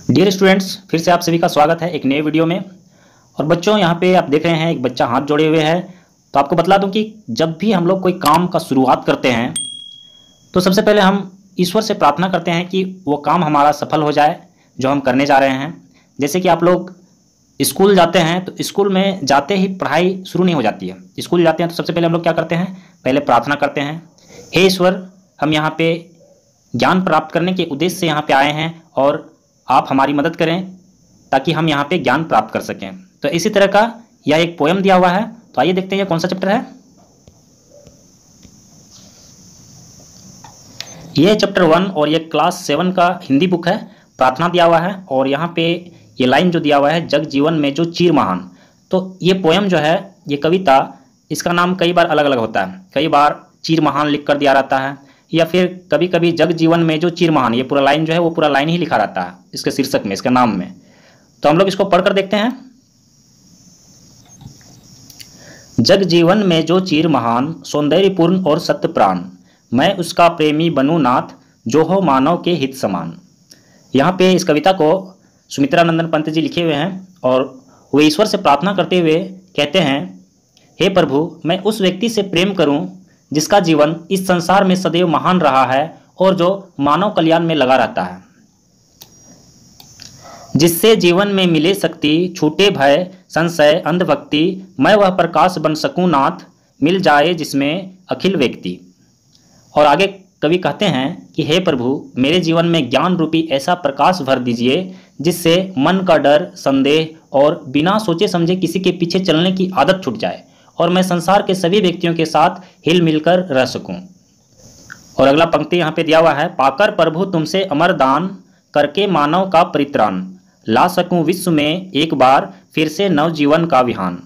Dear students, फिर से आप सभी का स्वागत है एक नए वीडियो में। और बच्चों, यहाँ पे आप देख रहे हैं एक बच्चा हाथ जोड़े हुए है। तो आपको बतला दूं कि जब भी हम लोग कोई काम का शुरुआत करते हैं तो सबसे पहले हम ईश्वर से प्रार्थना करते हैं कि वो काम हमारा सफल हो जाए जो हम करने जा रहे हैं। जैसे कि आप लोग स्कूल जाते हैं तो स्कूल में जाते ही पढ़ाई शुरू नहीं हो जाती है। स्कूल जाते हैं तो सबसे पहले हम लोग क्या करते हैं, पहले प्रार्थना करते हैं, हे ईश्वर, हम यहाँ पे ज्ञान प्राप्त करने के उद्देश्य से यहाँ पे आए हैं और आप हमारी मदद करें ताकि हम यहाँ पे ज्ञान प्राप्त कर सकें। तो इसी तरह का यह एक पोयम दिया हुआ है। तो आइए देखते हैं ये कौन सा चैप्टर है। ये चैप्टर 1 और ये क्लास 7 का हिंदी बुक है। प्रार्थना दिया हुआ है और यहाँ पे ये लाइन जो दिया हुआ है, जग जीवन में जो चीर महान। तो ये पोयम जो है, ये कविता, इसका नाम कई बार अलग अलग होता है। कई बार चीर महान लिख कर दिया रहता है, या फिर कभी कभी जग जीवन में जो चीर महान, ये पूरा लाइन जो है वो पूरा लाइन ही लिखा रहता है इसके शीर्षक में, इसके नाम में। तो हम लोग इसको पढ़कर देखते हैं। जग जीवन में जो चीर महान, सौंदर्यपूर्ण और सत्य प्राण, मैं उसका प्रेमी बनूं नाथ, जो हो मानव के हित समान। यहाँ पे इस कविता को सुमित्रा नंदन पंत जी लिखे हुए हैं और वे ईश्वर से प्रार्थना करते हुए कहते हैं, हे प्रभु, मैं उस व्यक्ति से प्रेम करूं जिसका जीवन इस संसार में सदैव महान रहा है और जो मानव कल्याण में लगा रहता है, जिससे जीवन में मिले शक्ति, छूटे भय संशय अंधभक्ति, मैं वह प्रकाश बन सकूं नाथ, मिल जाए जिसमें अखिल व्यक्ति। और आगे कवि कहते हैं कि हे प्रभु, मेरे जीवन में ज्ञान रूपी ऐसा प्रकाश भर दीजिए जिससे मन का डर, संदेह और बिना सोचे समझे किसी के पीछे चलने की आदत छूट जाए और मैं संसार के सभी व्यक्तियों के साथ हिल मिलकर रह सकूं। और अगला पंक्ति यहाँ पे दिया हुआ है, पाकर प्रभु तुमसे अमर दान, करके मानव का परित्राण, ला सकूं विश्व में एक बार फिर से नव जीवन का विहान।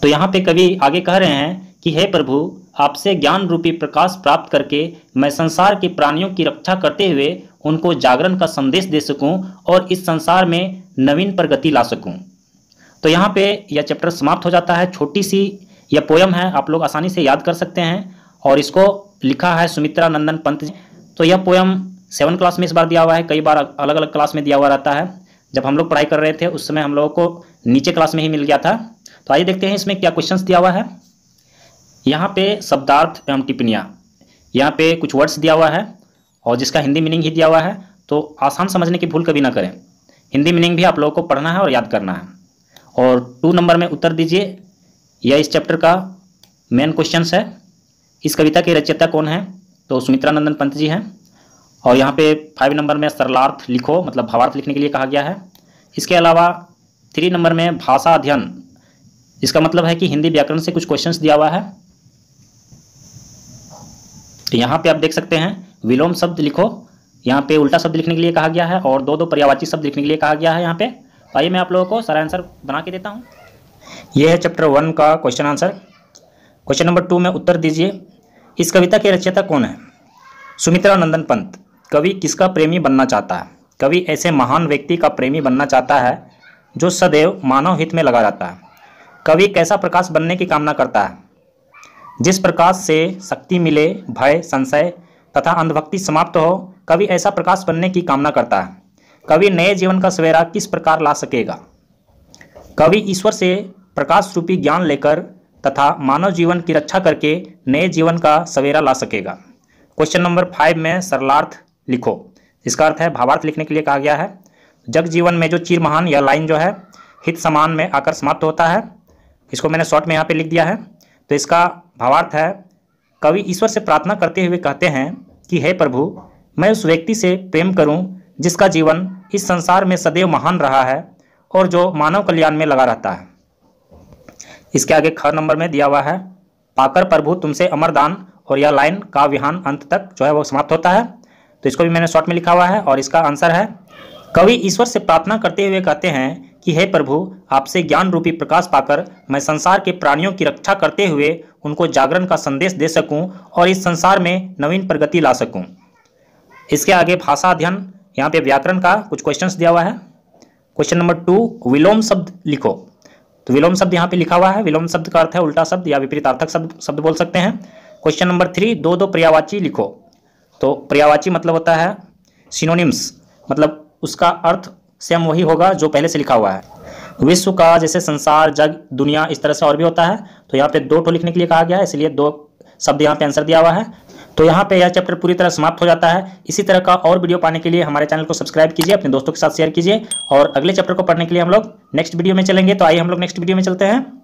तो यहाँ पे कवि आगे कह रहे हैं कि हे प्रभु, आपसे ज्ञान रूपी प्रकाश प्राप्त करके मैं संसार के प्राणियों की रक्षा करते हुए उनको जागरण का संदेश दे सकूं और इस संसार में नवीन प्रगति ला सकूं। तो यहाँ पे यह चैप्टर समाप्त हो जाता है। छोटी सी यह पोयम है, आप लोग आसानी से याद कर सकते हैं। और इसको लिखा है सुमित्रा नंदन पंत जी। तो यह पोयम 7 क्लास में इस बार दिया हुआ है, कई बार अलग अलग क्लास में दिया हुआ रहता है। जब हम लोग पढ़ाई कर रहे थे उस समय हम लोगों को नीचे क्लास में ही मिल गया था। तो आइए देखते हैं इसमें क्या क्वेश्चंस दिया हुआ है। यहाँ पे शब्दार्थ एवं टिप्पणियाँ, यहाँ पे कुछ वर्ड्स दिया हुआ है और जिसका हिंदी मीनिंग ही दिया हुआ है। तो आसान समझने की भूल कभी ना करें, हिंदी मीनिंग भी आप लोगों को पढ़ना है और याद करना है। और 2 नंबर में उत्तर दीजिए, यह इस चैप्टर का मेन क्वेश्चन है। इस कविता के रचयिता कौन है? तो सुमित्रा नंदन पंत जी हैं। और यहाँ पे 5 नंबर में सरलार्थ लिखो, मतलब भावार्थ लिखने के लिए कहा गया है। इसके अलावा 3 नंबर में भाषा अध्ययन, इसका मतलब है कि हिंदी व्याकरण से कुछ क्वेश्चंस दिया हुआ है। तो यहाँ पे आप देख सकते हैं विलोम शब्द लिखो, यहाँ पे उल्टा शब्द लिखने के लिए कहा गया है और 2 पर्यायवाची शब्द लिखने के लिए कहा गया है यहाँ पे। तो आइए मैं आप लोगों को सारा आंसर बना के देता हूँ। यह है चैप्टर 1 का क्वेश्चन आंसर। क्वेश्चन नंबर 2 में उत्तर दीजिए, इस कविता के रचयिता कौन है? सुमित्रा नंदन पंत। कवि किसका प्रेमी बनना चाहता है? कवि ऐसे महान व्यक्ति का प्रेमी बनना चाहता है जो सदैव मानव हित में लगा रहता है। कवि कैसा प्रकाश बनने की कामना करता है? जिस प्रकाश से शक्ति मिले, भय संशय तथा अंधभक्ति समाप्त हो, कवि ऐसा प्रकाश बनने की कामना करता है। कवि नए जीवन का सवेरा किस प्रकार ला सकेगा? कवि ईश्वर से प्रकाश रूपी ज्ञान लेकर तथा मानव जीवन की रक्षा करके नए जीवन का सवेरा ला सकेगा। क्वेश्चन नंबर 5 में सरलार्थ लिखो, इसका अर्थ है भावार्थ लिखने के लिए कहा गया है। जग जीवन में जो चीर महान, यह लाइन जो है हित समान में आकर समाप्त होता है। इसको मैंने शॉर्ट में यहाँ पे लिख दिया है। तो इसका भावार्थ है, कवि ईश्वर से प्रार्थना करते हुए कहते हैं कि हे प्रभु, मैं उस व्यक्ति से प्रेम करूं जिसका जीवन इस संसार में सदैव महान रहा है और जो मानव कल्याण में लगा रहता है। इसके आगे ख नंबर में दिया हुआ है, पाकर प्रभु तुमसे अमर दान, और यह लाइन का विहान अंत तक जो है वो समाप्त होता है। तो इसको भी मैंने शॉर्ट में लिखा हुआ है और इसका आंसर है, कवि ईश्वर से प्रार्थना करते हुए कहते हैं कि हे प्रभु, आपसे ज्ञान रूपी प्रकाश पाकर मैं संसार के प्राणियों की रक्षा करते हुए उनको जागरण का संदेश दे सकूं और इस संसार में नवीन प्रगति ला सकूं। इसके आगे भाषा अध्ययन, यहाँ पे व्याकरण का कुछ क्वेश्चंस दिया हुआ है। क्वेश्चन नंबर 2, विलोम शब्द लिखो। तो विलोम शब्द यहाँ पे लिखा हुआ है। विलोम शब्द का अर्थ है उल्टा शब्द या विपरीतार्थक शब्द बोल सकते हैं। क्वेश्चन नंबर 3, 2 पर्यायवाची लिखो। तो पर्यायवाची मतलब होता है सिनोनिम्स, मतलब उसका अर्थ सेम वही होगा जो पहले से लिखा हुआ है। विश्व का जैसे संसार, जग, दुनिया, इस तरह से और भी होता है। तो यहाँ पे 2 ठो लिखने के लिए कहा गया है, इसलिए 2 शब्द यहाँ पे आंसर दिया हुआ है। तो यहाँ पे यह चैप्टर पूरी तरह समाप्त हो जाता है। इसी तरह का और वीडियो पाने के लिए हमारे चैनल को सब्सक्राइब कीजिए, अपने दोस्तों के साथ शेयर कीजिए और अगले चैप्टर को पढ़ने के लिए हम लोग नेक्स्ट वीडियो में चलेंगे। तो आइए हम लोग नेक्स्ट वीडियो में चलते हैं।